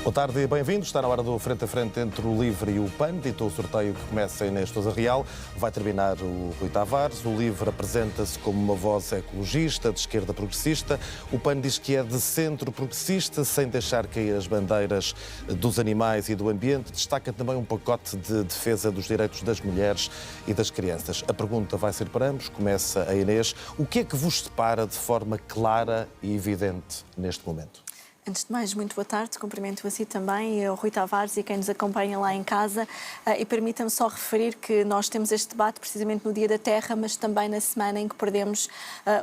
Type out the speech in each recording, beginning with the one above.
Boa tarde e bem-vindos. Está na hora do frente a frente entre o LIVRE e o PAN. Dito o sorteio que começa em Sousa Real, vai terminar o Rui Tavares. O LIVRE apresenta-se como uma voz ecologista, de esquerda progressista. O PAN diz que é de centro progressista, sem deixar cair as bandeiras dos animais e do ambiente. Destaca também um pacote de defesa dos direitos das mulheres e das crianças. A pergunta vai ser para ambos. Começa a Inês. O que é que vos separa de forma clara e evidente neste momento? Antes de mais, muito boa tarde, cumprimento a si também, e ao Rui Tavares e quem nos acompanha lá em casa. E permita-me só referir que nós temos este debate precisamente no Dia da Terra, mas também na semana em que perdemos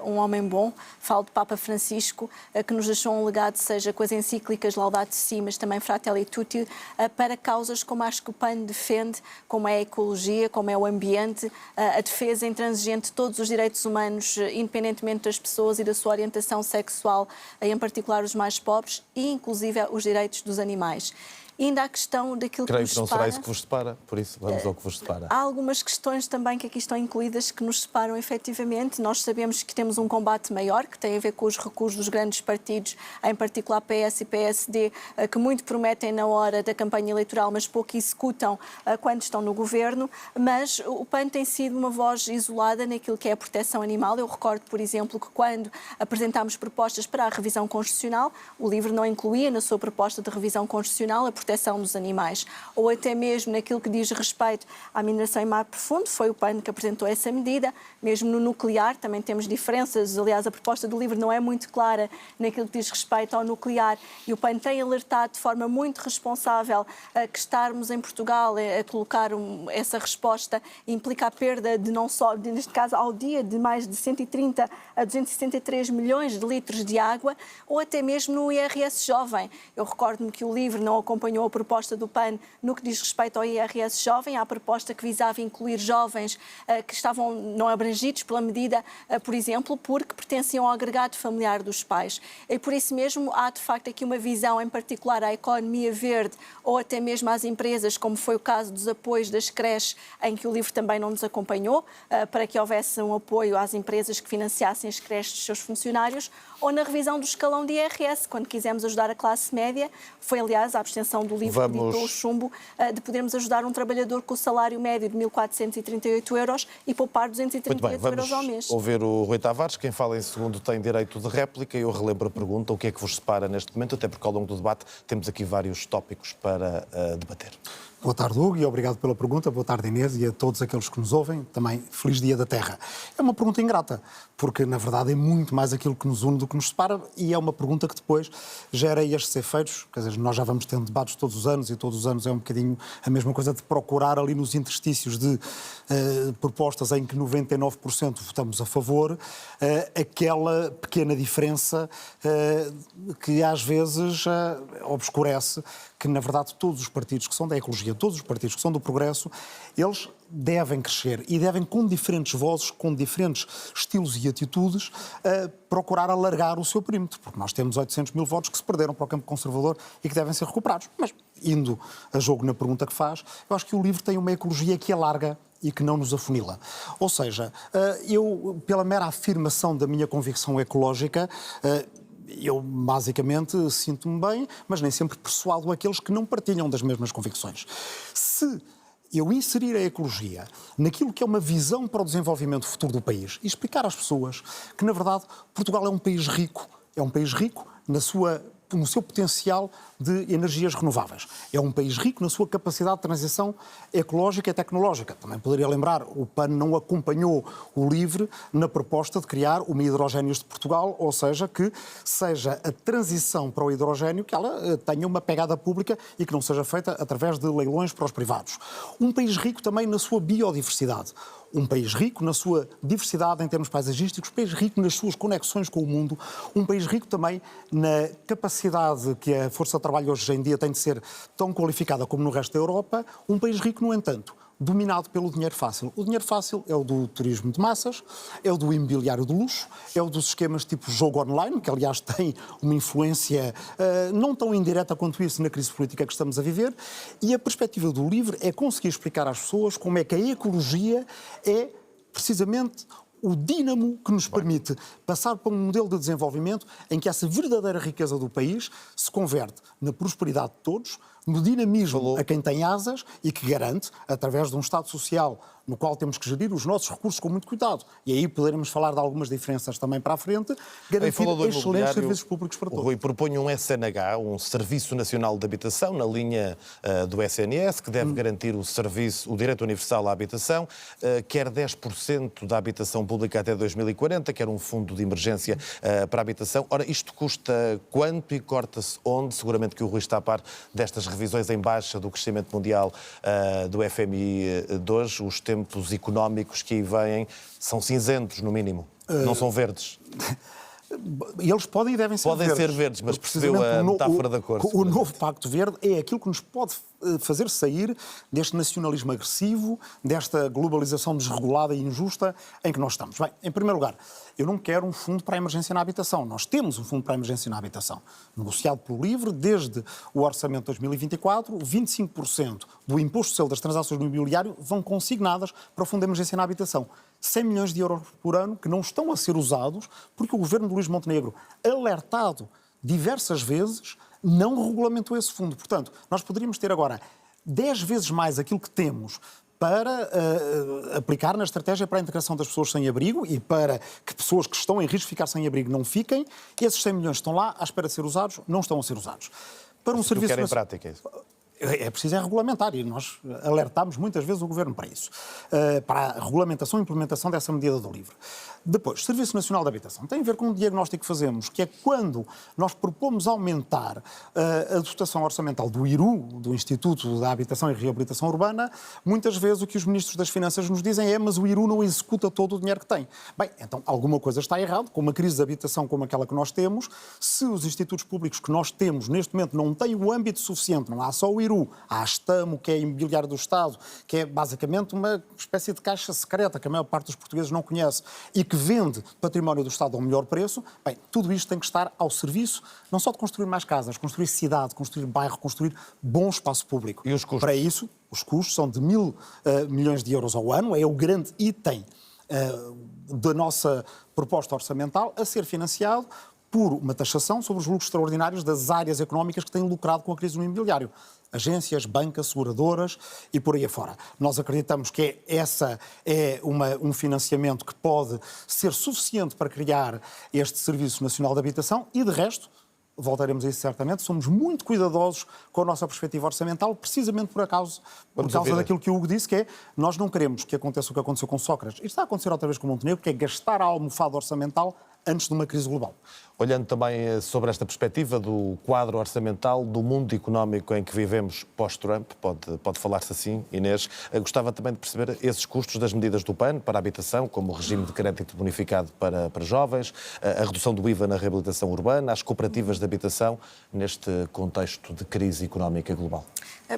um homem bom. Falo de Papa Francisco, que nos deixou um legado, seja com as encíclicas Laudato Si, mas também Fratelli Tutti, para causas como acho que o PAN defende, como é a ecologia, como é o ambiente, a defesa intransigente de todos os direitos humanos, independentemente das pessoas e da sua orientação sexual, em particular os mais pobres, e inclusive os direitos dos animais. E ainda há a questão daquilo que nos separa. Creio que não será isso que vos separa, por isso vamos ao que vos separa. Há algumas questões também que aqui estão incluídas que nos separam efetivamente. Nós sabemos que temos um combate maior, que tem a ver com os recuos dos grandes partidos, em particular PS e PSD, que muito prometem na hora da campanha eleitoral, mas pouco executam quando estão no governo. Mas o PAN tem sido uma voz isolada naquilo que é a proteção animal. Eu recordo, por exemplo, que quando apresentámos propostas para a revisão constitucional, o LIVRE não incluía na sua proposta de revisão constitucional a proteção dos animais, ou até mesmo naquilo que diz respeito à mineração em mar profundo. Foi o PAN que apresentou essa medida. Mesmo no nuclear também temos diferenças. Aliás, a proposta do LIVRE não é muito clara naquilo que diz respeito ao nuclear, e o PAN tem alertado de forma muito responsável que estarmos em Portugal a colocar essa resposta implica a perda de não só, neste caso ao dia, de mais de 130 a 263 milhões de litros de água, ou até mesmo no IRS jovem. Eu recordo-me que o LIVRE não acompanhou a proposta do PAN no que diz respeito ao IRS jovem, à proposta que visava incluir jovens que estavam não abrangidos pela medida, por exemplo, porque pertenciam ao agregado familiar dos pais. E por isso mesmo há de facto aqui uma visão em particular à economia verde ou até mesmo às empresas, como foi o caso dos apoios das creches, em que o LIVRE também não nos acompanhou, para que houvesse um apoio às empresas que financiassem as creches dos seus funcionários, ou na revisão do escalão de IRS, quando quisemos ajudar a classe média. Foi, aliás, a abstenção do LIVRE que ditou o chumbo de podermos ajudar um trabalhador com o salário médio de 1.438 euros e poupar 238 euros ao mês. Vamos ouvir o Rui Tavares. Quem fala em segundo tem direito de réplica. Eu relembro a pergunta: o que é que vos separa neste momento? Até porque ao longo do debate temos aqui vários tópicos para debater. Boa tarde, Hugo, e obrigado pela pergunta. Boa tarde, Inês, e a todos aqueles que nos ouvem. Também feliz Dia da Terra. É uma pergunta ingrata, porque, na verdade, é muito mais aquilo que nos une do que nos separa, e é uma pergunta que depois gera estes efeitos. Quer dizer, nós já vamos tendo debates todos os anos, e todos os anos é um bocadinho a mesma coisa de procurar ali nos interstícios de propostas em que 99% votamos a favor, aquela pequena diferença que às vezes obscurece que, na verdade, todos os partidos que são da ecologia, todos os partidos que são do progresso, eles devem crescer e devem, com diferentes vozes, com diferentes estilos e atitudes, procurar alargar o seu perímetro, porque nós temos 800 mil votos que se perderam para o campo conservador e que devem ser recuperados. Mas, indo a jogo na pergunta que faz, eu acho que o LIVRE tem uma ecologia que alarga e que não nos afunila. Ou seja, eu, pela mera afirmação da minha convicção ecológica, eu basicamente sinto-me bem, mas nem sempre persuado aqueles que não partilham das mesmas convicções. Se eu inserir a ecologia naquilo que é uma visão para o desenvolvimento futuro do país e explicar às pessoas que, na verdade, Portugal é um país rico no seu potencial de energias renováveis. É um país rico na sua capacidade de transição ecológica e tecnológica. Também poderia lembrar, o PAN não acompanhou o LIVRE na proposta de criar uma Hidrogénios de Portugal, ou seja, que seja a transição para o hidrogénio que ela tenha uma pegada pública e que não seja feita através de leilões para os privados. Um país rico também na sua biodiversidade. Um país rico na sua diversidade em termos paisagísticos, um país rico nas suas conexões com o mundo, um país rico também na capacidade que a força de trabalho hoje em dia tem de ser tão qualificada como no resto da Europa, um país rico, no entanto, dominado pelo dinheiro fácil. O dinheiro fácil é o do turismo de massas, é o do imobiliário de luxo, é o dos esquemas tipo jogo online, que aliás tem uma influência não tão indireta quanto isso na crise política que estamos a viver, e a perspectiva do LIVRE é conseguir explicar às pessoas como é que a ecologia é precisamente o dínamo que nos permite passar para um modelo de desenvolvimento em que essa verdadeira riqueza do país se converte na prosperidade de todos, no dinamismo a quem tem asas e que garante, através de um Estado social no qual temos que gerir os nossos recursos com muito cuidado. E aí poderemos falar de algumas diferenças também para a frente, garantir excelentes serviços públicos para todos. O Rui propõe um SNH, um Serviço Nacional de Habitação, na linha do SNS, que deve garantir o direito universal à habitação, quer 10% da habitação pública até 2040, quer um fundo de emergência para a habitação. Ora, isto custa quanto e corta-se onde? Seguramente que o Rui está a par destas revisões em baixa do crescimento mundial do FMI de hoje. Os tempos económicos que aí vêm são cinzentos, no mínimo. Não são verdes. Eles podem e devem ser verdes. Podem ser verdes, mas percebeu a metáfora da cor. O novo Pacto Verde é aquilo que nos pode fazer sair deste nacionalismo agressivo, desta globalização desregulada e injusta em que nós estamos. Bem, em primeiro lugar, eu não quero um fundo para a emergência na habitação. Nós temos um fundo para a emergência na habitação, negociado pelo LIVRE desde o Orçamento de 2024, 25% do imposto social das transações no imobiliário vão consignadas para o fundo de emergência na habitação. 100 milhões de euros por ano que não estão a ser usados porque o governo de Luís Montenegro, alertado diversas vezes, não regulamentou esse fundo. Portanto, nós poderíamos ter agora 10 vezes mais aquilo que temos para aplicar na estratégia para a integração das pessoas sem abrigo e para que pessoas que estão em risco de ficar sem abrigo não fiquem. Esses 100 milhões estão lá à espera de ser usados, não estão a ser usados. Para um serviço em prática, isso. É preciso regulamentar e nós alertámos muitas vezes o Governo para isso, para a regulamentação e implementação dessa medida do LIVRE. Depois, Serviço Nacional de Habitação. Tem a ver com um diagnóstico que fazemos, que é quando nós propomos aumentar a dotação orçamental do IRU, do Instituto da Habitação e Reabilitação Urbana, muitas vezes o que os ministros das Finanças nos dizem é mas o IRU não executa todo o dinheiro que tem. Bem, então alguma coisa está errada, com uma crise de habitação como aquela que nós temos, se os institutos públicos que nós temos neste momento não têm o âmbito suficiente, não há só o IRU, há a Astamo, que é a imobiliário do Estado, que é basicamente uma espécie de caixa secreta que a maior parte dos portugueses não conhece e que vende património do Estado a um melhor preço, bem, tudo isto tem que estar ao serviço, não só de construir mais casas, construir cidade, construir bairro, construir bom espaço público. E os custos? Para isso, os custos são de 1.000 milhões de euros ao ano, é o grande item da nossa proposta orçamental a ser financiado por uma taxação sobre os lucros extraordinários das áreas económicas que têm lucrado com a crise no imobiliário. Agências, bancas, seguradoras e por aí afora. Nós acreditamos que essa é um financiamento que pode ser suficiente para criar este Serviço Nacional de Habitação e, de resto, voltaremos a isso certamente, somos muito cuidadosos com a nossa perspectiva orçamental, precisamente por causa daquilo que o Hugo disse, que é nós não queremos que aconteça o que aconteceu com Sócrates. Isto está a acontecer outra vez com Montenegro, que é gastar a almofada orçamental antes de uma crise global. Olhando também sobre esta perspectiva do quadro orçamental do mundo económico em que vivemos pós-Trump, pode falar-se assim, Inês, gostava também de perceber esses custos das medidas do PAN para a habitação, como o regime de crédito bonificado para jovens, a redução do IVA na reabilitação urbana, as cooperativas de habitação, neste contexto de crise económica global.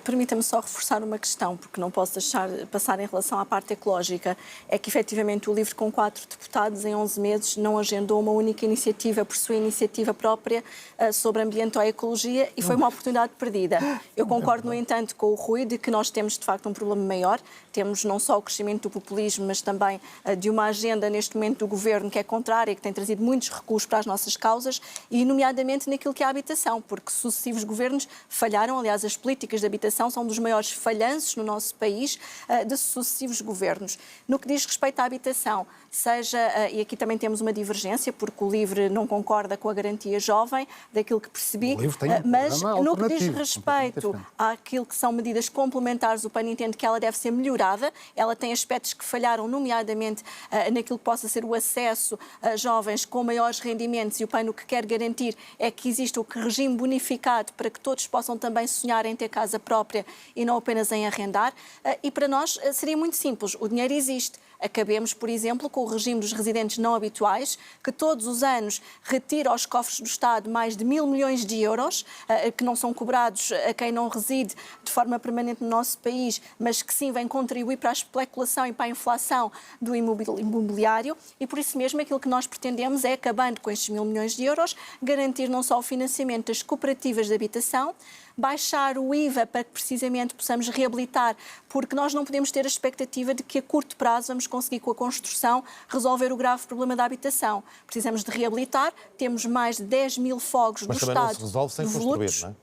Permita-me só reforçar uma questão, porque não posso deixar passar em relação à parte ecológica, é que efetivamente o LIVRE com 4 deputados em 11 meses não agendou uma única iniciativa por sua iniciativa própria sobre ambiente ou ecologia e foi uma oportunidade perdida. Eu concordo, no entanto, com o Rui de que nós temos de facto um problema maior, temos não só o crescimento do populismo, mas também de uma agenda neste momento do Governo que é contrária e que tem trazido muitos recursos para as nossas causas e nomeadamente naquilo que é a habitação, porque sucessivos governos falharam, aliás as políticas de habitação são um dos maiores falhanços no nosso país de sucessivos governos. No que diz respeito à habitação, e aqui também temos uma divergência, porque o LIVRE não concorda com a garantia jovem, daquilo que percebi, mas no que diz respeito àquilo que são medidas complementares, o PAN entende que ela deve ser melhorada, ela tem aspectos que falharam, nomeadamente naquilo que possa ser o acesso a jovens com maiores rendimentos, e o PAN o que quer garantir é que exista o regime bonificado para que todos possam também sonhar em ter casa própria e não apenas em arrendar, e para nós seria muito simples, o dinheiro existe. Acabemos, por exemplo, com o regime dos residentes não habituais, que todos os anos retira aos cofres do Estado mais de 1.000 milhões de euros, que não são cobrados a quem não reside de forma permanente no nosso país, mas que sim vem contribuir para a especulação e para a inflação do imobiliário. E por isso mesmo aquilo que nós pretendemos é, acabando com estes 1.000 milhões de euros, garantir não só o financiamento das cooperativas de habitação, baixar o IVA para que precisamente possamos reabilitar, porque nós não podemos ter a expectativa de que a curto prazo vamos conseguir com a construção resolver o grave problema da habitação. Precisamos de reabilitar, temos mais de 10 mil fogos do Estado. Mas também não se resolve sem construir, não é?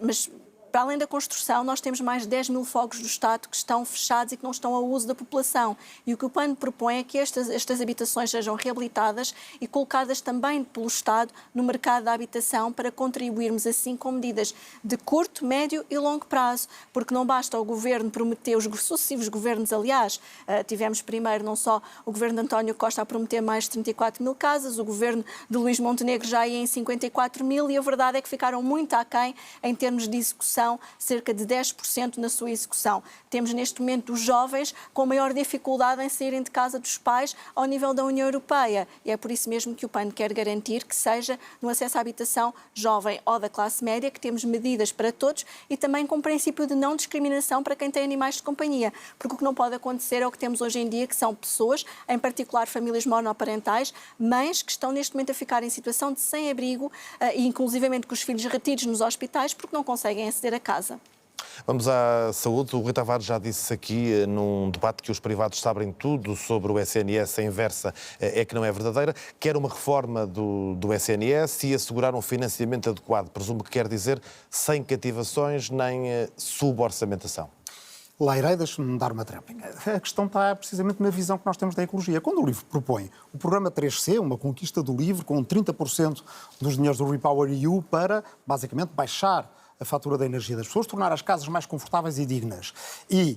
Mas, para além da construção, nós temos mais de 10 mil fogos do Estado que estão fechados e que não estão ao uso da população. E o que o PAN propõe é que estas habitações sejam reabilitadas e colocadas também pelo Estado no mercado da habitação para contribuirmos assim com medidas de curto, médio e longo prazo. Porque não basta o Governo prometer, os sucessivos governos, aliás, tivemos primeiro não só o Governo de António Costa a prometer mais de 34 mil casas, o Governo de Luís Montenegro já ia em 54 mil e a verdade é que ficaram muito aquém em termos de execução, cerca de 10% na sua execução. Temos neste momento os jovens com maior dificuldade em saírem de casa dos pais ao nível da União Europeia e é por isso mesmo que o PAN quer garantir que seja no acesso à habitação jovem ou da classe média, que temos medidas para todos e também com o princípio de não discriminação para quem tem animais de companhia, porque o que não pode acontecer é o que temos hoje em dia, que são pessoas, em particular famílias monoparentais, mães que estão neste momento a ficar em situação de sem-abrigo e inclusivamente com os filhos retidos nos hospitais porque não conseguem aceder a casa. Vamos à saúde. O Rui Tavares já disse aqui, num debate, que os privados sabem tudo sobre o SNS, a inversa é que não é verdadeira. Quer uma reforma do SNS e assegurar um financiamento adequado. Presumo que quer dizer sem cativações nem suborçamentação. Lá irei, deixe-me dar uma tréplica. A questão está precisamente na visão que nós temos da ecologia. Quando o LIVRE propõe o programa 3C, uma conquista do LIVRE com 30% dos dinheiros do REPowerEU para, basicamente, baixar a fatura da energia das pessoas, tornar as casas mais confortáveis e dignas e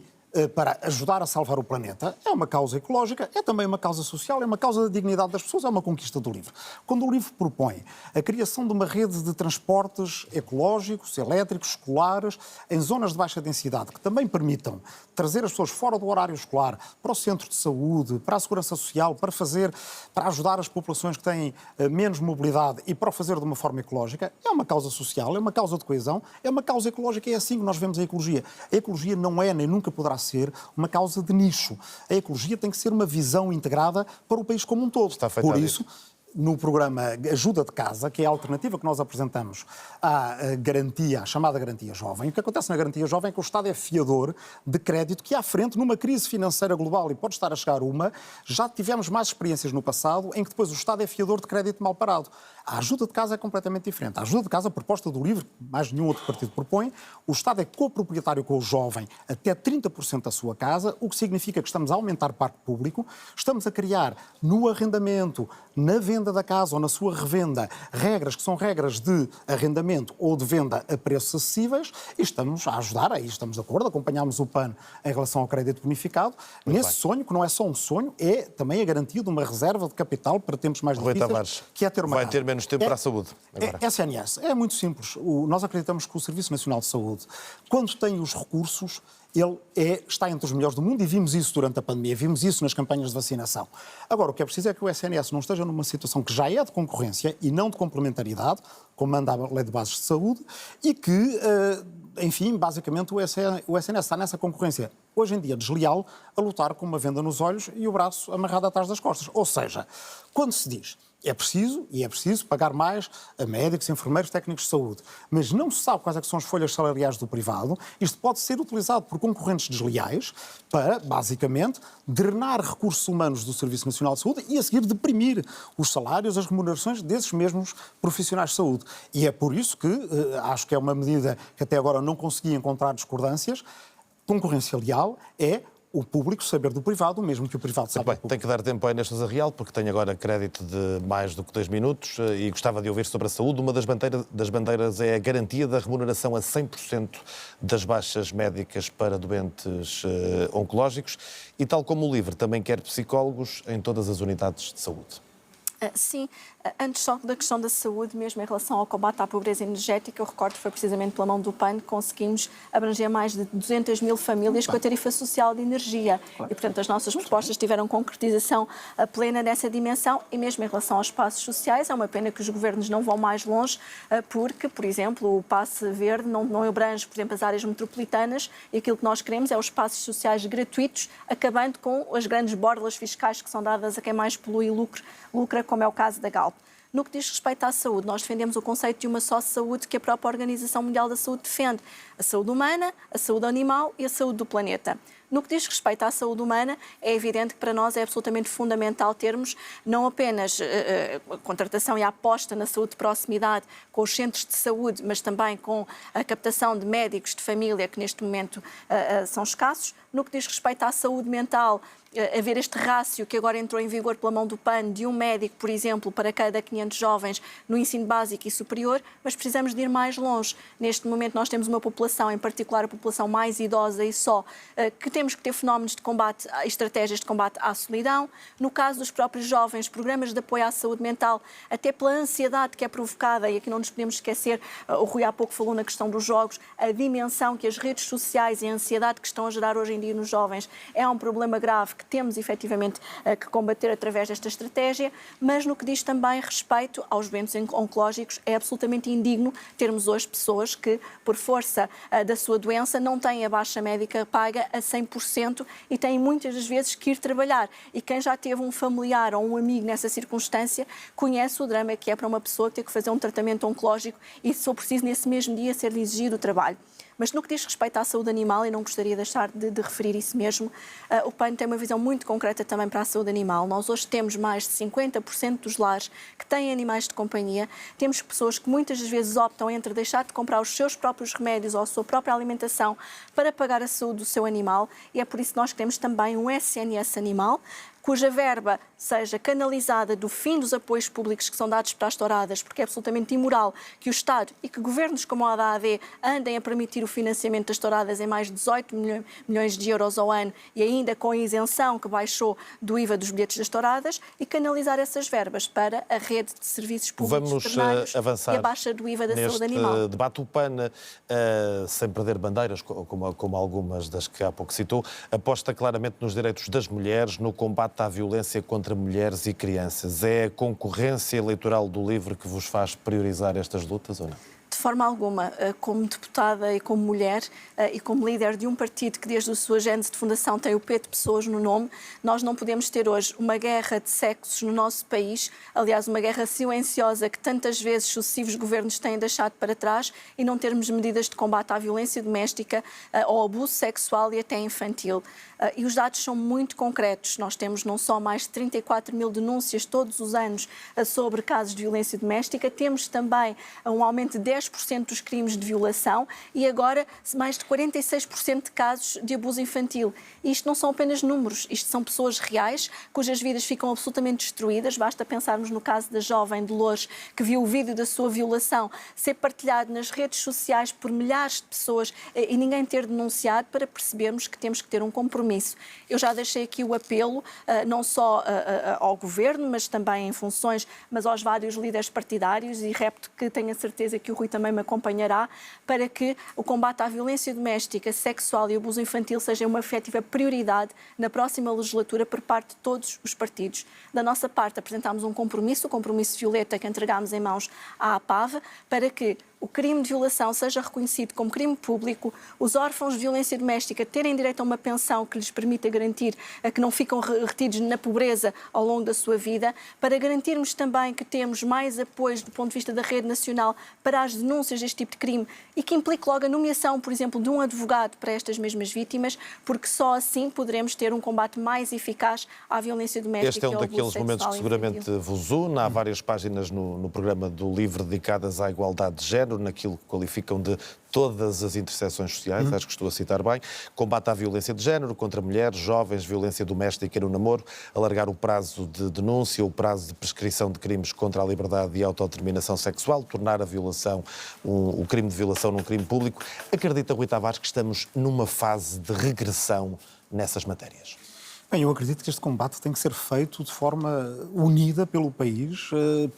para ajudar a salvar o planeta, é uma causa ecológica, é também uma causa social, é uma causa da dignidade das pessoas, é uma conquista do LIVRE. Quando o LIVRE propõe a criação de uma rede de transportes ecológicos, elétricos, escolares, em zonas de baixa densidade, que também permitam trazer as pessoas fora do horário escolar, para o centro de saúde, para a segurança social, para ajudar as populações que têm menos mobilidade e para o fazer de uma forma ecológica, é uma causa social, é uma causa de coesão, é uma causa ecológica, é assim que nós vemos a ecologia. A ecologia não é, nem nunca poderá ser uma causa de nicho. A ecologia tem que ser uma visão integrada para o país como um todo. Por isso, no programa Ajuda de Casa, que é a alternativa que nós apresentamos à garantia, à chamada garantia jovem, o que acontece na garantia jovem é que o Estado é fiador de crédito que, à frente, numa crise financeira global, e pode estar a chegar uma, já tivemos mais experiências no passado em que depois o Estado é fiador de crédito mal parado. A ajuda de casa é completamente diferente. A ajuda de casa, a proposta do LIVRE, mais nenhum outro partido propõe, o Estado é coproprietário com o jovem até 30% da sua casa, o que significa que estamos a aumentar o parque público, estamos a criar no arrendamento, na venda da casa ou na sua revenda, regras que são regras de arrendamento ou de venda a preços acessíveis e estamos a ajudar, aí estamos de acordo, acompanhamos o PAN em relação ao crédito bonificado, nesse sonho, que não é só um sonho, é também a garantia de uma reserva de capital para tempos mais difíceis, que é ter uma casa. Vai ter menos tempo para a saúde. Agora. SNS, é muito simples. Nós acreditamos que o Serviço Nacional de Saúde, quando tem os recursos, ele está entre os melhores do mundo e vimos isso durante a pandemia, vimos isso nas campanhas de vacinação. Agora, o que é preciso é que o SNS não esteja numa situação que já é de concorrência e não de complementaridade, como manda a Lei de Bases de Saúde, e que, enfim, basicamente o SNS está nessa concorrência, hoje em dia desleal, a lutar com uma venda nos olhos e o braço amarrado atrás das costas. Ou seja, quando se diz é preciso pagar mais a médicos, enfermeiros, técnicos de saúde, mas não se sabe quais é que são as folhas salariais do privado, isto pode ser utilizado por concorrentes desleais para, basicamente, drenar recursos humanos do Serviço Nacional de Saúde e, a seguir, deprimir os salários, as remunerações desses mesmos profissionais de saúde. E é por isso que acho que é uma medida que até agora não consegui encontrar discordâncias. Concorrência leal é o público saber do privado, mesmo que o privado saiba do público. Tem que dar tempo à Inês Sousa Real, porque tenho agora crédito de mais do que 2 minutos e gostava de ouvir sobre a saúde. Uma das bandeiras é a garantia da remuneração a 100% das baixas médicas para doentes oncológicos e, tal como o LIVRE, também quer psicólogos em todas as unidades de saúde. Sim, antes só da questão da saúde, mesmo em relação ao combate à pobreza energética, eu recordo que foi precisamente pela mão do PAN que conseguimos abranger mais de 200 mil famílias com a tarifa social de energia. E, portanto, as nossas propostas tiveram concretização plena nessa dimensão e mesmo em relação aos passos sociais, é uma pena que os governos não vão mais longe porque, por exemplo, o passe verde não abrange, por exemplo, as áreas metropolitanas e aquilo que nós queremos é os passos sociais gratuitos, acabando com as grandes borlas fiscais que são dadas a quem mais polui e lucra, como é o caso da Galp. No que diz respeito à saúde, nós defendemos o conceito de uma só saúde que a própria Organização Mundial da Saúde defende. A saúde humana, a saúde animal e a saúde do planeta. No que diz respeito à saúde humana, é evidente que para nós é absolutamente fundamental termos não apenas a contratação e a aposta na saúde de proximidade com os centros de saúde, mas também com a captação de médicos de família, que neste momento são escassos. No que diz respeito à saúde mental, haver este rácio que agora entrou em vigor pela mão do PAN, de um médico, por exemplo, para cada 500 jovens no ensino básico e superior, mas precisamos de ir mais longe. Neste momento nós temos uma população, em particular a população mais idosa e só, que temos que ter fenómenos de combate, estratégias de combate à solidão. No caso dos próprios jovens, programas de apoio à saúde mental, até pela ansiedade que é provocada, e aqui não nos podemos esquecer, o Rui há pouco falou na questão dos jogos, a dimensão que as redes sociais e a ansiedade que estão a gerar hoje em dia nos jovens é um problema grave que temos efetivamente que combater através desta estratégia, mas no que diz também respeito aos doentes oncológicos, é absolutamente indigno termos hoje pessoas que, por força da sua doença, não têm a baixa médica paga a 100% e têm muitas das vezes que ir trabalhar. E quem já teve um familiar ou um amigo nessa circunstância conhece o drama que é para uma pessoa ter que fazer um tratamento oncológico e, se for preciso, nesse mesmo dia ser exigido o trabalho. Mas no que diz respeito à saúde animal, e não gostaria de deixar de referir isso mesmo, o PAN tem uma visão muito concreta também para a saúde animal. Nós hoje temos mais de 50% dos lares que têm animais de companhia. Temos pessoas que muitas das vezes optam entre deixar de comprar os seus próprios remédios ou a sua própria alimentação para pagar a saúde do seu animal, e é por isso que nós queremos também um SNS animal, cuja verba seja canalizada do fim dos apoios públicos que são dados para as touradas, porque é absolutamente imoral que o Estado e que governos como a da AD andem a permitir o financiamento das touradas em mais de 18 milhões de euros ao ano e ainda com a isenção que baixou do IVA dos bilhetes das touradas, e canalizar essas verbas para a rede de serviços públicos veterinários avançar e a baixa do IVA da saúde animal. Neste debate, o PAN, sem perder bandeiras, como algumas das que há pouco citou, aposta claramente nos direitos das mulheres, no combate à violência contra mulheres e crianças. É a concorrência eleitoral do LIVRE que vos faz priorizar estas lutas ou não? De forma alguma, como deputada e como mulher e como líder de um partido que desde a sua gênese de fundação tem o P de pessoas no nome, nós não podemos ter hoje uma guerra de sexos no nosso país, aliás, uma guerra silenciosa que tantas vezes sucessivos governos têm deixado para trás, e não termos medidas de combate à violência doméstica, ao abuso sexual e até infantil. E os dados são muito concretos. Nós temos não só mais de 34 mil denúncias todos os anos sobre casos de violência doméstica, temos também um aumento de 10% dos crimes de violação e agora mais de 46% de casos de abuso infantil. E isto não são apenas números, isto são pessoas reais cujas vidas ficam absolutamente destruídas. Basta pensarmos no caso da jovem Dolores, que viu o vídeo da sua violação ser partilhado nas redes sociais por milhares de pessoas e ninguém ter denunciado, para percebermos que temos que ter um compromisso. Eu já deixei aqui o apelo, não só ao Governo, mas também em funções, mas aos vários líderes partidários, e repito que tenho a certeza que o Rui também me acompanhará, para que o combate à violência doméstica, sexual e abuso infantil seja uma efetiva prioridade na próxima legislatura por parte de todos os partidos. Da nossa parte, apresentámos um compromisso, o compromisso violeta, que entregámos em mãos à APAV, para que o crime de violação seja reconhecido como crime público, os órfãos de violência doméstica terem direito a uma pensão que lhes permita garantir que não ficam retidos na pobreza ao longo da sua vida, para garantirmos também que temos mais apoios do ponto de vista da rede nacional para as denúncias deste tipo de crime e que implique logo a nomeação, por exemplo, de um advogado para estas mesmas vítimas, porque só assim poderemos ter um combate mais eficaz à violência doméstica. Este é um daqueles momentos que seguramente vos une. Há várias páginas no programa do LIVRE dedicadas à igualdade de género, naquilo que qualificam de todas as intersecções sociais, acho que estou a citar bem, combate à violência de género contra mulheres, jovens, violência doméstica no namoro, alargar o prazo de denúncia, o prazo de prescrição de crimes contra a liberdade e a autodeterminação sexual, tornar a violação, o crime de violação num crime público. Acredita, Rui Tavares, que estamos numa fase de regressão nessas matérias? Bem, eu acredito que este combate tem que ser feito de forma unida pelo país,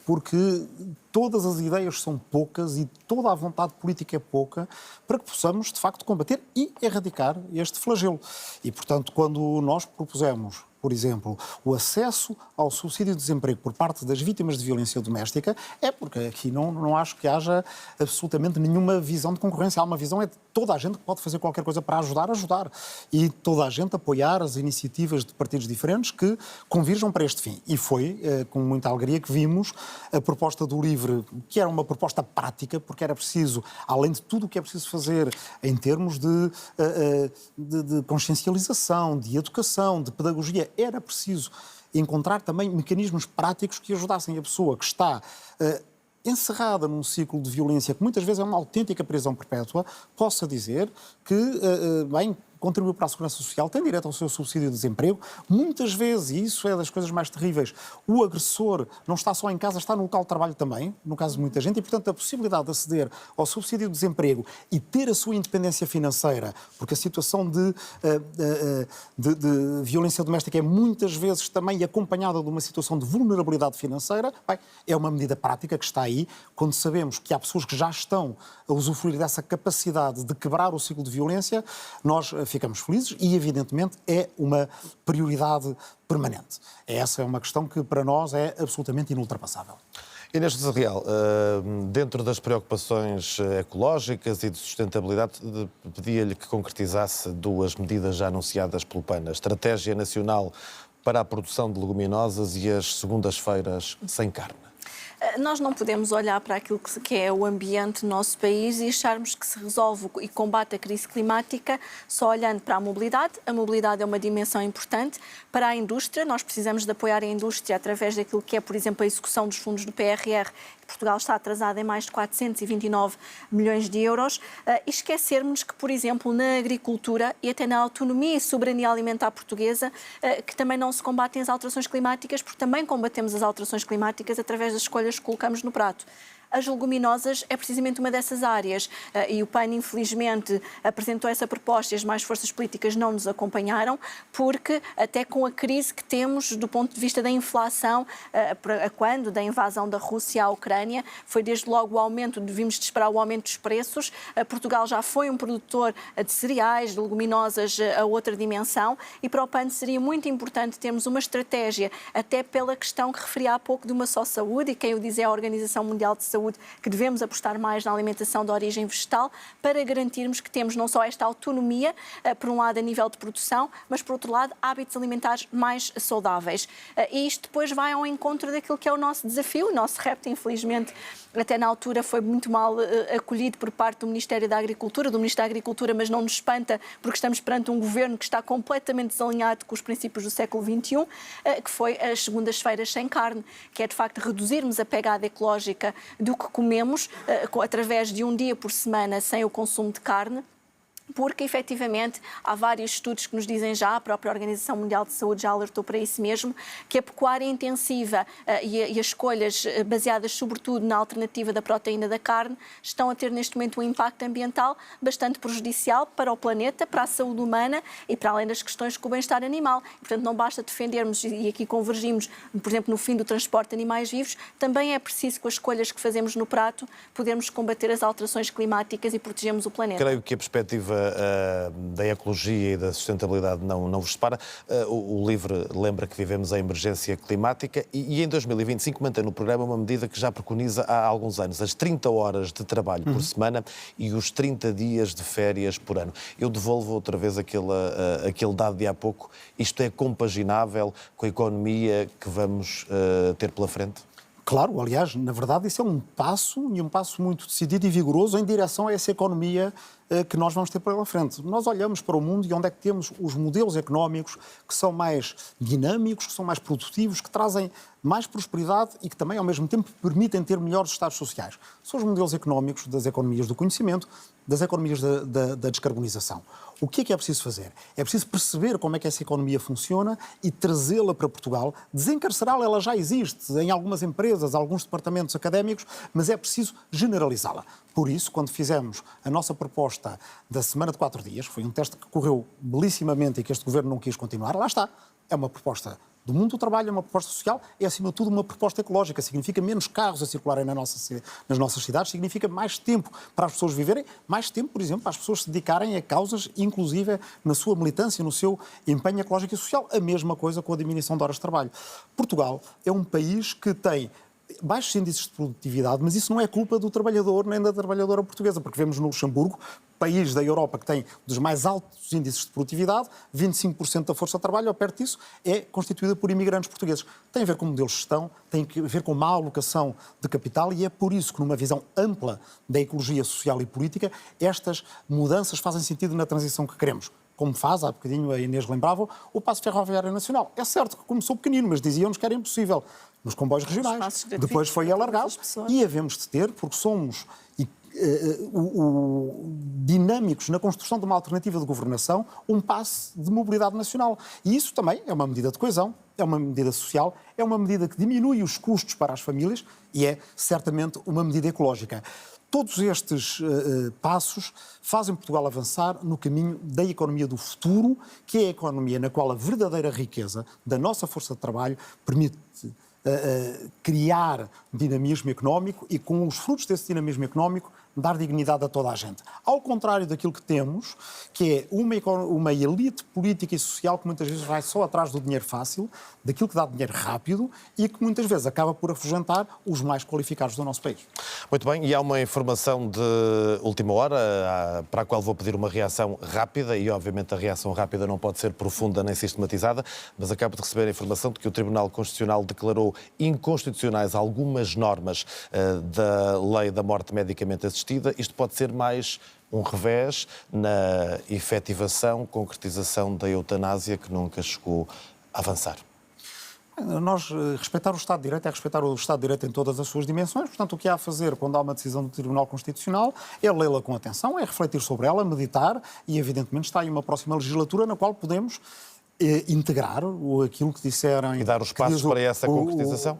porque todas as ideias são poucas e toda a vontade política é pouca para que possamos, de facto, combater e erradicar este flagelo. E, portanto, quando nós propusemos por exemplo, o acesso ao subsídio de desemprego por parte das vítimas de violência doméstica, é porque aqui não acho que haja absolutamente nenhuma visão de concorrência. Há uma visão, é de toda a gente que pode fazer qualquer coisa para ajudar. E toda a gente apoiar as iniciativas de partidos diferentes que convirjam para este fim. E foi com muita alegria que vimos a proposta do LIVRE, que era uma proposta prática, porque era preciso, além de tudo o que é preciso fazer em termos de consciencialização, de educação, de pedagogia, era preciso encontrar também mecanismos práticos que ajudassem a pessoa que está encerrada num ciclo de violência, que muitas vezes é uma autêntica prisão perpétua, possa dizer que, bem, contribuiu para a Segurança Social, tem direito ao seu subsídio de desemprego. Muitas vezes, e isso é das coisas mais terríveis, o agressor não está só em casa, está no local de trabalho também, no caso de muita gente, e, portanto, a possibilidade de aceder ao subsídio de desemprego e ter a sua independência financeira, porque a situação de violência doméstica é muitas vezes também acompanhada de uma situação de vulnerabilidade financeira, bem, é uma medida prática que está aí, quando sabemos que há pessoas que já estão a usufruir dessa capacidade de quebrar o ciclo de violência, nós ficamos felizes e, evidentemente, é uma prioridade permanente. Essa é uma questão que, para nós, é absolutamente inultrapassável. Inês Sousa Real, dentro das preocupações ecológicas e de sustentabilidade, pedia-lhe que concretizasse duas medidas já anunciadas pelo PAN: a Estratégia Nacional para a Produção de Leguminosas e as segundas-feiras sem carne. Nós não podemos olhar para aquilo que é o ambiente do nosso país e acharmos que se resolve e combate a crise climática só olhando para a mobilidade. A mobilidade é uma dimensão importante. Para a indústria, nós precisamos de apoiar a indústria através daquilo que é, por exemplo, a execução dos fundos do PRR. Portugal está atrasado em mais de 429 milhões de euros, e esquecermos que, por exemplo, na agricultura e até na autonomia e soberania alimentar portuguesa, que também não se combatem as alterações climáticas, porque também combatemos as alterações climáticas através das escolhas que colocamos no prato. As leguminosas é precisamente uma dessas áreas e o PAN, infelizmente, apresentou essa proposta e as mais forças políticas não nos acompanharam, porque até com a crise que temos do ponto de vista da inflação, quando da invasão da Rússia à Ucrânia, foi desde logo o aumento, devíamos esperar o aumento dos preços. Portugal já foi um produtor de cereais, de leguminosas a outra dimensão, e para o PAN seria muito importante termos uma estratégia, até pela questão que referi há pouco de uma só saúde, e quem o diz é a Organização Mundial de Saúde, que devemos apostar mais na alimentação de origem vegetal para garantirmos que temos não só esta autonomia, por um lado a nível de produção, mas por outro lado hábitos alimentares mais saudáveis. E isto depois vai ao encontro daquilo que é o nosso desafio, o nosso repto, infelizmente, até na altura foi muito mal acolhido por parte do Ministério da Agricultura, do Ministro da Agricultura, mas não nos espanta porque estamos perante um governo que está completamente desalinhado com os princípios do século XXI, que foi as segundas-feiras sem carne, que é de facto reduzirmos a pegada ecológica do que comemos através de um dia por semana sem o consumo de carne. Porque, efetivamente, há vários estudos que nos dizem já, a própria Organização Mundial de Saúde já alertou para isso mesmo, que a pecuária intensiva e as escolhas baseadas sobretudo na alternativa da proteína da carne estão a ter neste momento um impacto ambiental bastante prejudicial para o planeta, para a saúde humana e para além das questões com o bem-estar animal. Portanto, não basta defendermos, e aqui convergimos, por exemplo, no fim do transporte de animais vivos, também é preciso, com as escolhas que fazemos no prato, podermos combater as alterações climáticas e protegermos o planeta. Creio que a perspectiva da ecologia e da sustentabilidade não vos separa. O LIVRE lembra que vivemos a emergência climática e em 2025 mantém no programa uma medida que já preconiza há alguns anos: as 30 horas de trabalho por semana e os 30 dias de férias por ano. Eu devolvo outra vez aquele dado de há pouco. Isto é compaginável com a economia que vamos ter pela frente? Claro, aliás, na verdade, isso é um passo muito decidido e vigoroso em direção a essa economia que nós vamos ter pela frente. Nós olhamos para o mundo e onde é que temos os modelos económicos que são mais dinâmicos, que são mais produtivos, que trazem mais prosperidade e que também, ao mesmo tempo, permitem ter melhores estados sociais. São os modelos económicos das economias do conhecimento, das economias da descarbonização. O que é preciso fazer? É preciso perceber como é que essa economia funciona e trazê-la para Portugal. Desencarcerá-la, ela já existe em algumas empresas, alguns departamentos académicos, mas é preciso generalizá-la. Por isso, quando fizemos a nossa proposta da semana de 4 dias, foi um teste que correu belíssimamente e que este governo não quis continuar, lá está. É uma proposta do mundo do trabalho, é uma proposta social, é acima de tudo uma proposta ecológica. Significa menos carros a circularem nas nossas cidades, significa mais tempo para as pessoas viverem, mais tempo, por exemplo, para as pessoas se dedicarem a causas, inclusive na sua militância, no seu empenho ecológico e social. A mesma coisa com a diminuição de horas de trabalho. Portugal é um país que tem baixos índices de produtividade, mas isso não é culpa do trabalhador nem da trabalhadora portuguesa, porque vemos no Luxemburgo, país da Europa que tem dos mais altos índices de produtividade, 25% da força de trabalho, ou perto disso, é constituída por imigrantes portugueses. Tem a ver com modelos de gestão, tem a ver com má alocação de capital e é por isso que, numa visão ampla da ecologia social e política, estas mudanças fazem sentido na transição que queremos. Como faz, há bocadinho a Inês lembrava, o Passo Ferroviário Nacional. É certo que começou pequenino, mas diziam-nos que era impossível nos comboios regionais. Depois foi alargado e havemos de ter, porque somos dinâmicos na construção de uma alternativa de governação, um passe de mobilidade nacional. E isso também é uma medida de coesão, é uma medida social, é uma medida que diminui os custos para as famílias e é certamente uma medida ecológica. Todos estes passos fazem Portugal avançar no caminho da economia do futuro, que é a economia na qual a verdadeira riqueza da nossa força de trabalho permite criar dinamismo económico e, com os frutos desse dinamismo económico, dar dignidade a toda a gente. Ao contrário daquilo que temos, que é uma elite política e social que muitas vezes vai só atrás do dinheiro fácil, daquilo que dá dinheiro rápido e que muitas vezes acaba por afugentar os mais qualificados do nosso país. Muito bem, e há uma informação de última hora para a qual vou pedir uma reação rápida e, obviamente, a reação rápida não pode ser profunda nem sistematizada, mas acabo de receber a informação de que o Tribunal Constitucional declarou inconstitucionais algumas normas da lei da morte medicamente assistida. Isto pode ser mais um revés na efetivação, concretização da eutanásia que nunca chegou a avançar. Nós, respeitar o Estado de Direito é respeitar o Estado de Direito em todas as suas dimensões. Portanto, o que há a fazer quando há uma decisão do Tribunal Constitucional é lê-la com atenção, é refletir sobre ela, meditar e, evidentemente, está aí uma próxima legislatura na qual podemos integrar aquilo que disseram... E dar os passos para essa concretização?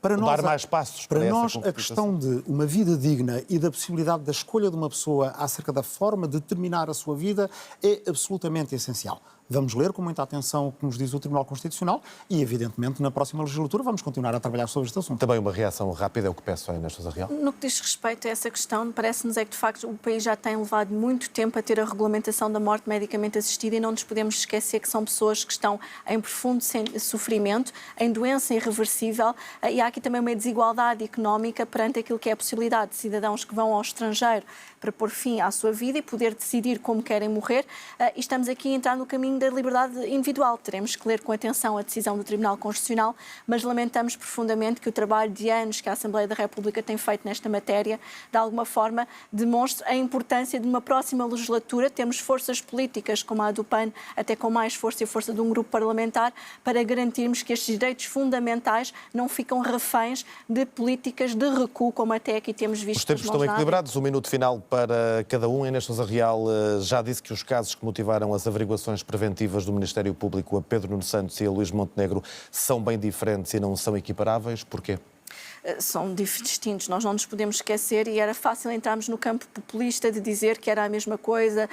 Para nós, dar mais passos para nós, a questão de uma vida digna e da possibilidade da escolha de uma pessoa acerca da forma de terminar a sua vida é absolutamente essencial. Vamos ler com muita atenção o que nos diz o Tribunal Constitucional e, evidentemente, na próxima legislatura vamos continuar a trabalhar sobre este assunto. Também uma reação rápida é o que peço à Inês Sousa Real. No que diz respeito a essa questão, parece-nos é que, de facto, o país já tem levado muito tempo a ter a regulamentação da morte medicamente assistida e não nos podemos esquecer que são pessoas que estão em profundo sofrimento, em doença irreversível, e há aqui também uma desigualdade económica perante aquilo que é a possibilidade de cidadãos que vão ao estrangeiro para pôr fim à sua vida e poder decidir como querem morrer, e estamos aqui a entrar no caminho da liberdade individual. Teremos que ler com atenção a decisão do Tribunal Constitucional, mas lamentamos profundamente que o trabalho de anos que a Assembleia da República tem feito nesta matéria, de alguma forma, demonstre a importância de uma próxima legislatura, termos forças políticas como a do PAN, até com mais força e força de um grupo parlamentar, para garantirmos que estes direitos fundamentais não ficam reféns de políticas de recuo, como até aqui temos visto. Os tempos estão equilibrados. Um minuto final para cada um. Inês Sousa Real já disse que os casos que motivaram as averiguações preventivas do Ministério Público a Pedro Nuno Santos e a Luís Montenegro são bem diferentes e não são equiparáveis. Porquê? São distintos, nós não nos podemos esquecer e era fácil entrarmos no campo populista de dizer que era a mesma coisa,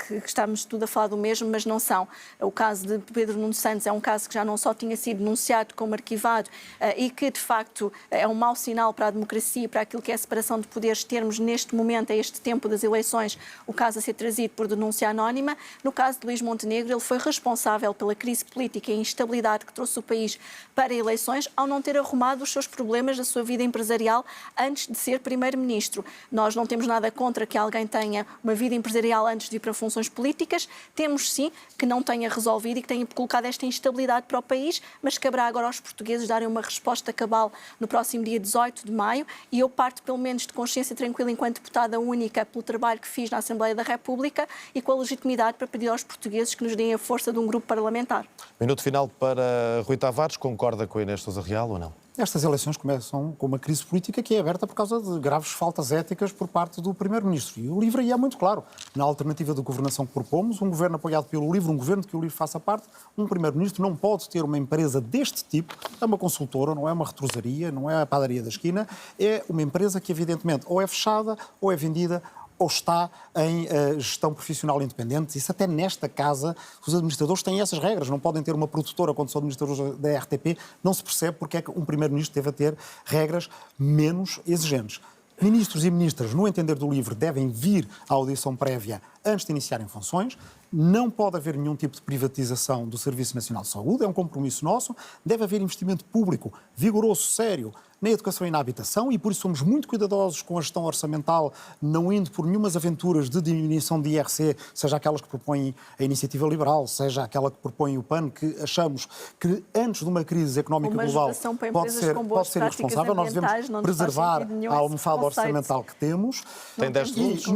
que estávamos tudo a falar do mesmo, mas não são. O caso de Pedro Nuno Santos é um caso que já não só tinha sido denunciado como arquivado e que, de facto, é um mau sinal para a democracia e para aquilo que é a separação de poderes, termos neste momento, a este tempo das eleições, o caso a ser trazido por denúncia anónima. No caso de Luís Montenegro, ele foi responsável pela crise política e instabilidade que trouxe o país para eleições ao não ter arrumado os seus problemas da sua vida empresarial antes de ser primeiro-ministro. Nós não temos nada contra que alguém tenha uma vida empresarial antes de ir para funções políticas. Temos sim que não tenha resolvido e que tenha colocado esta instabilidade para o país, mas caberá agora aos portugueses darem uma resposta cabal no próximo dia 18 de maio e eu parto pelo menos de consciência tranquila enquanto deputada única pelo trabalho que fiz na Assembleia da República e com a legitimidade para pedir aos portugueses que nos deem a força de um grupo parlamentar. Minuto final para Rui Tavares. Concorda com a Inês Sousa Real ou não? Estas eleições começam com uma crise política que é aberta por causa de graves faltas éticas por parte do Primeiro-Ministro. E o LIVRE aí é muito claro. Na alternativa de governação que propomos, um governo apoiado pelo LIVRE, um governo de que o LIVRE faça parte, um Primeiro-Ministro não pode ter uma empresa deste tipo, é uma consultora, não é uma retrosaria, não é a padaria da esquina, é uma empresa que evidentemente ou é fechada ou é vendida ou está em gestão profissional independente. Isso até nesta casa, os administradores têm essas regras. Não podem ter uma produtora quando são administradores da RTP. Não se percebe porque é que um primeiro-ministro teve a ter regras menos exigentes. Ministros e ministras, no entender do LIVRE, devem vir à audição prévia antes de iniciarem funções. Não pode haver nenhum tipo de privatização do Serviço Nacional de Saúde, é um compromisso nosso. Deve haver investimento público vigoroso, sério, na educação e na habitação, e por isso somos muito cuidadosos com a gestão orçamental, não indo por nenhumas aventuras de diminuição de IRC, seja aquelas que propõe a Iniciativa Liberal, seja aquela que propõe o PAN, que achamos que antes de uma crise económica global pode ser irresponsável. Nós devemos preservar a almofada orçamental que temos. Tem 10 segundos. E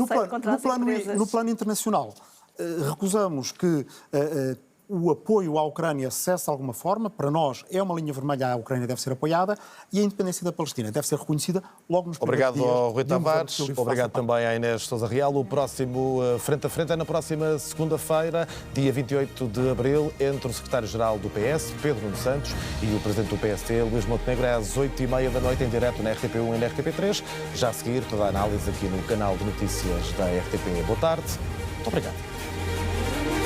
no plano internacional, recusamos que o apoio à Ucrânia cesse de alguma forma. Para nós é uma linha vermelha, a Ucrânia deve ser apoiada, e a independência da Palestina deve ser reconhecida logo nos primeiros dias. Obrigado ao Rui Tavares, obrigado também à Inês Sousa Real. O próximo Frente a Frente é na próxima segunda-feira, dia 28 de abril, entre o secretário-geral do PS, Pedro Nuno Santos, e o presidente do PST, Luís Montenegro, às 8h30 da noite, em direto na RTP1 e na RTP3. Já a seguir, toda a análise aqui no canal de notícias da RTP. Boa tarde, muito obrigado.